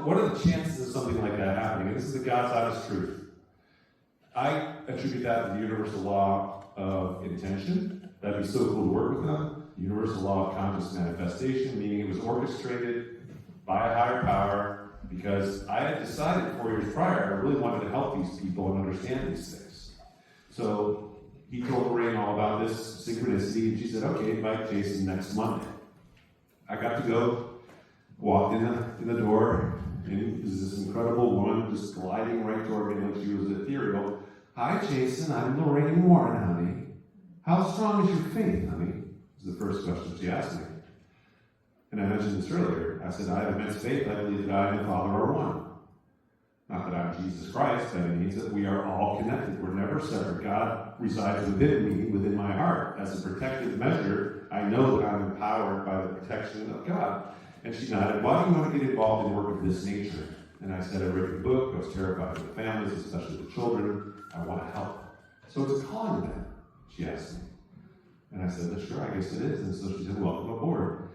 what are the chances of something like that happening? And this is the God's honest truth. I attribute that to the universal law of intention. That'd be so cool to work with them. The universal law of conscious manifestation, meaning it was orchestrated by a higher power, because I had decided 4 years prior I really wanted to help these people and understand these things. So he told Lorraine all about this synchronicity, and she said, okay, invite Jason next Monday. I got to go, walked in the door, and this is this incredible woman just gliding right toward me like she was ethereal. Hi, Jason, I'm Lorraine Warren, honey. How strong is your faith, honey? Was the first question she asked me. And I mentioned this earlier. I said, I have immense faith. I believe that I and the Father are one. Not that I'm Jesus Christ, but it means that we are all connected. We're never separate. God resides within me, within my heart. As a protective measure, I know that I'm empowered by the protection of God. And she nodded, why do you want to get involved in work of this nature? And I said, I read your book. I was terrified of the families, especially the children. I want to help. So it's a calling to them, she asked me. And I said, sure, I guess it is. And so she said, welcome aboard.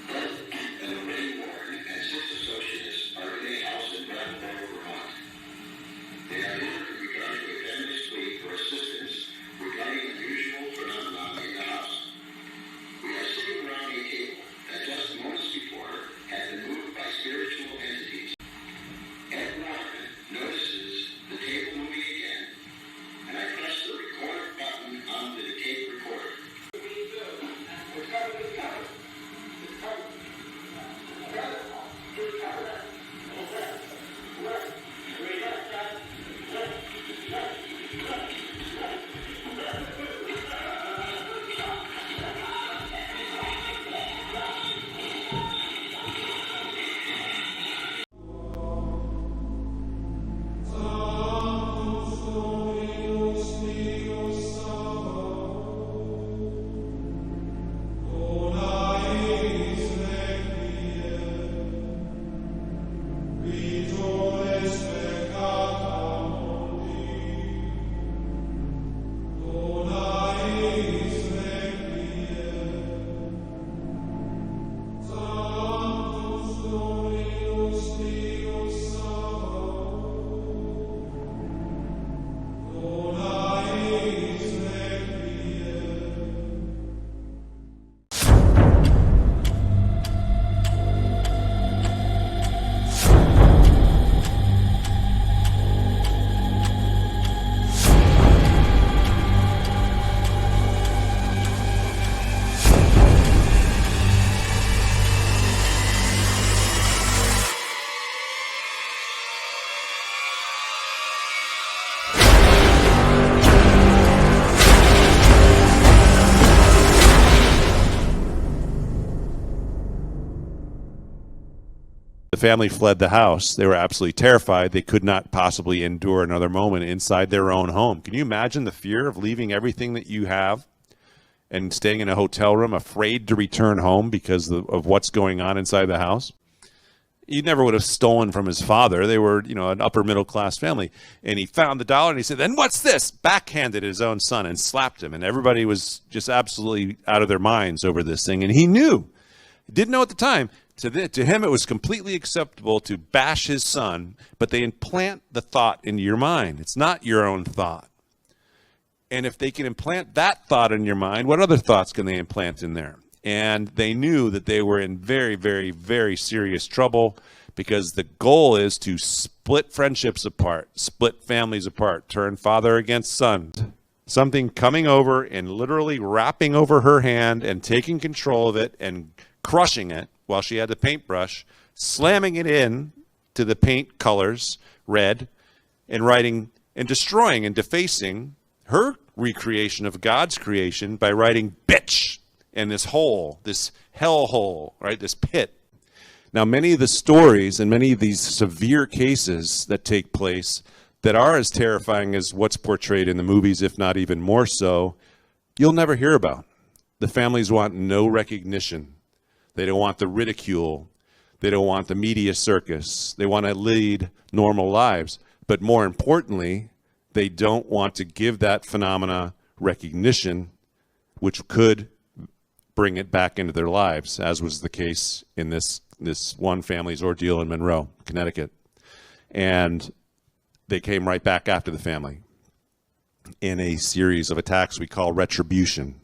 Ed and Lorraine Warren and 6 associates are in a house in Bradford, Vermont. They are here regarding a family's plea for assistance regarding unusual phenomena in the house. We are sitting around a table that just moments before had been moved by spiritual entities. Ed Warren notices the table moving again, and I press the record button on the tape recorder. The family fled the house. They were absolutely terrified. They could not possibly endure another moment inside their own home. Can you imagine the fear of leaving everything that you have and staying in a hotel room, afraid to return home because of what's going on inside the house? He never would have stolen from his father. They were, an upper middle class family. And he found the dollar and he said, "Then what's this?" Backhanded his own son and slapped him. And everybody was just absolutely out of their minds over this thing. And he knew. He didn't know at the time. To him, it was completely acceptable to bash his son, but they implant the thought into your mind. It's not your own thought. And if they can implant that thought in your mind, what other thoughts can they implant in there? And they knew that they were in very, very, very serious trouble, because the goal is to split friendships apart, split families apart, turn father against son. Something coming over and literally wrapping over her hand and taking control of it and crushing it while she had the paintbrush, slamming it in to the paint colors, red, and writing and destroying and defacing her recreation of God's creation by writing "bitch" in this hole, this hell hole, right, this pit. Now, many of the stories and many of these severe cases that take place that are as terrifying as what's portrayed in the movies, if not even more so, you'll never hear about. The families want no recognition. They don't want the ridicule. They don't want the media circus. They want to lead normal lives. But more importantly, they don't want to give that phenomena recognition, which could bring it back into their lives, as was the case in this one family's ordeal in Monroe, Connecticut. And they came right back after the family in a series of attacks we call retribution.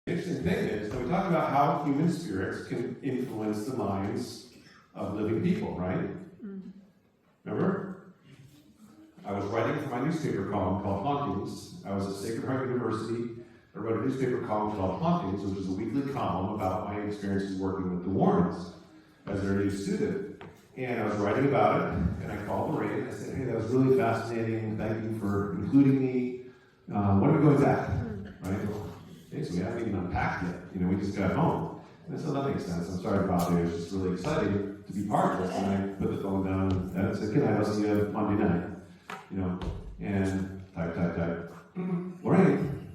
Interesting thing is that we talk about how human spirits can influence the minds of living people, right? Remember? I was writing for my newspaper column called Hauntings. I was at Sacred Heart University. I wrote a newspaper column called Hauntings, which is a weekly column about my experiences working with the Warrens as their new student. And I was writing about it, and I called Lorraine. I said, hey, that was really fascinating. Thank you for including me. When are we going back? Right? Okay, so we haven't even unpacked yet. We just got home. And I said, that makes sense. I'm sorry to bother you. It's just really exciting to be part of this. And I put the phone down and I said, good night, I'll see you Monday night. And type. Lorraine,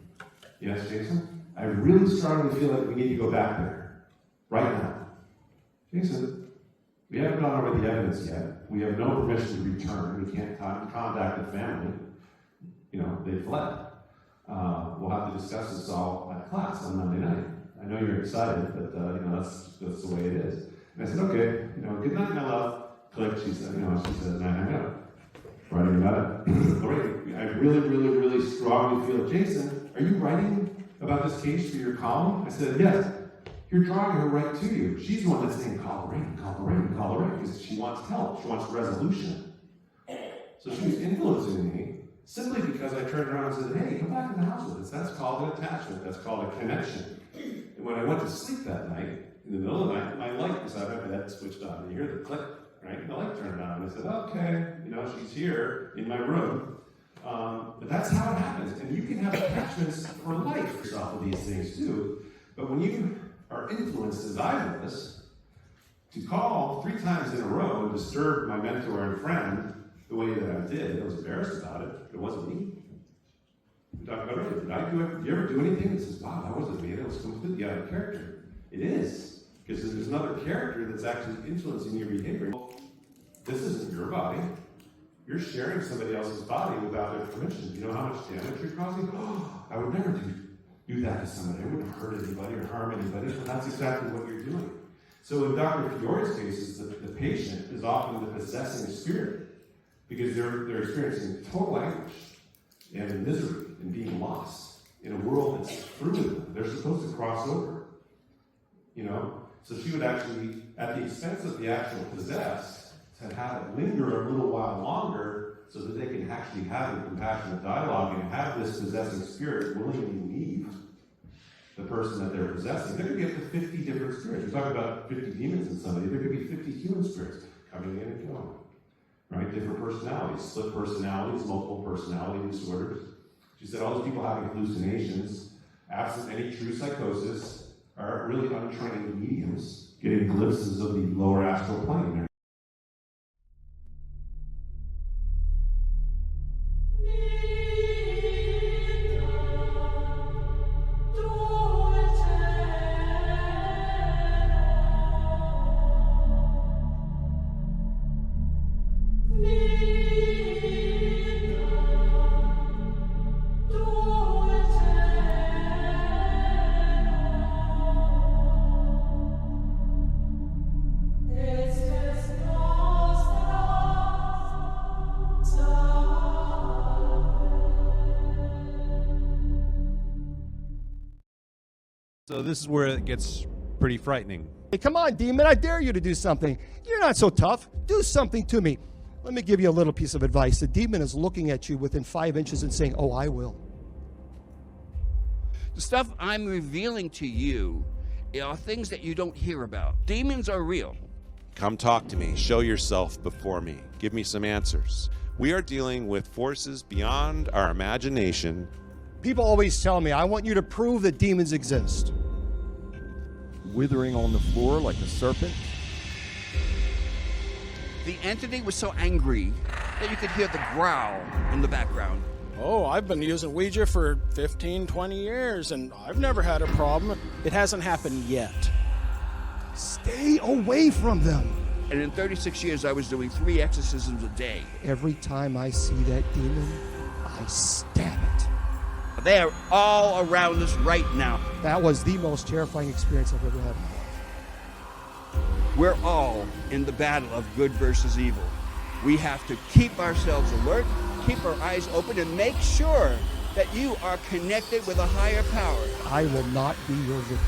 yes, Jason? I really strongly feel like we need to go back there. Right now. Jason, we haven't gone over the evidence yet. We have no permission to return. We can't contact the family. They fled. We'll have to discuss this all at class on Monday night. I know you're excited, but that's the way it is. And I said, okay, good night, my love. Click, she said, and I hang up. Writing about it. Lorraine, I really, really, really strongly feel, Jason, are you writing about this case for your column? I said, yes. You're drawing her right to you. She's the one that's saying, call Lorraine, because she wants help. She wants resolution. So she was influencing me simply because I turned around and said, hey, come back in the house with us. That's called an attachment. That's called a connection. And when I went to sleep that night, in the middle of the night, my light beside my bed switched on. And you hear the click, right? And the light turned on. And I said, okay, she's here in my room. But that's how it happens. And you can have attachments for life for yourself with these things too. But when you are influenced as I was, to call 3 times in a row and disturb my mentor and friend the way that I did, I was embarrassed about it. It wasn't me. We talked about it earlier. Did you ever do anything that says, wow, that wasn't me, that was completely out of character? It is. Because there's another character that's actually influencing your behavior. This isn't your body. You're sharing somebody else's body without their permission. You know how much damage you're causing? Oh, I would never do that to somebody. I wouldn't hurt anybody or harm anybody. But that's exactly what you're doing. So in Dr. Fiore's cases, the patient is often the possessing spirit. Because they're experiencing total anguish and misery and being lost in a world that's through them. They're supposed to cross over. So she would actually, at the expense of the actual possessed, to have it linger a little while longer so that they can actually have a compassionate dialogue and have this possessing spirit willingly leave the person that they're possessing. There could be up to 50 different spirits. We're talking about 50 demons in somebody. There could be 50 human spirits coming in and going. Right? Different personalities, split personalities, multiple personality disorders. She said all those people having hallucinations, absent any true psychosis, are really untrained mediums getting glimpses of the lower astral plane. So this is where it gets pretty frightening. Hey, come on, demon, I dare you to do something. You're not so tough. Do something to me. Let me give you a little piece of advice. The demon is looking at you within 5 inches and saying, oh, I will. The stuff I'm revealing to you are things that you don't hear about. Demons are real. Come talk to me. Show yourself before me. Give me some answers. We are dealing with forces beyond our imagination. People always tell me, I want you to prove that demons exist. Withering on the floor like a serpent. The entity was so angry that you could hear the growl in the background. Oh, I've been using Ouija for 15, 20 years, and I've never had a problem. It hasn't happened yet. Stay away from them. And in 36 years, I was doing 3 exorcisms a day. Every time I see that demon, I stab it. They are all around us right now. That was the most terrifying experience I've ever had. We're all in the battle of good versus evil. We have to keep ourselves alert, keep our eyes open, and make sure that you are connected with a higher power. I will not be your victim.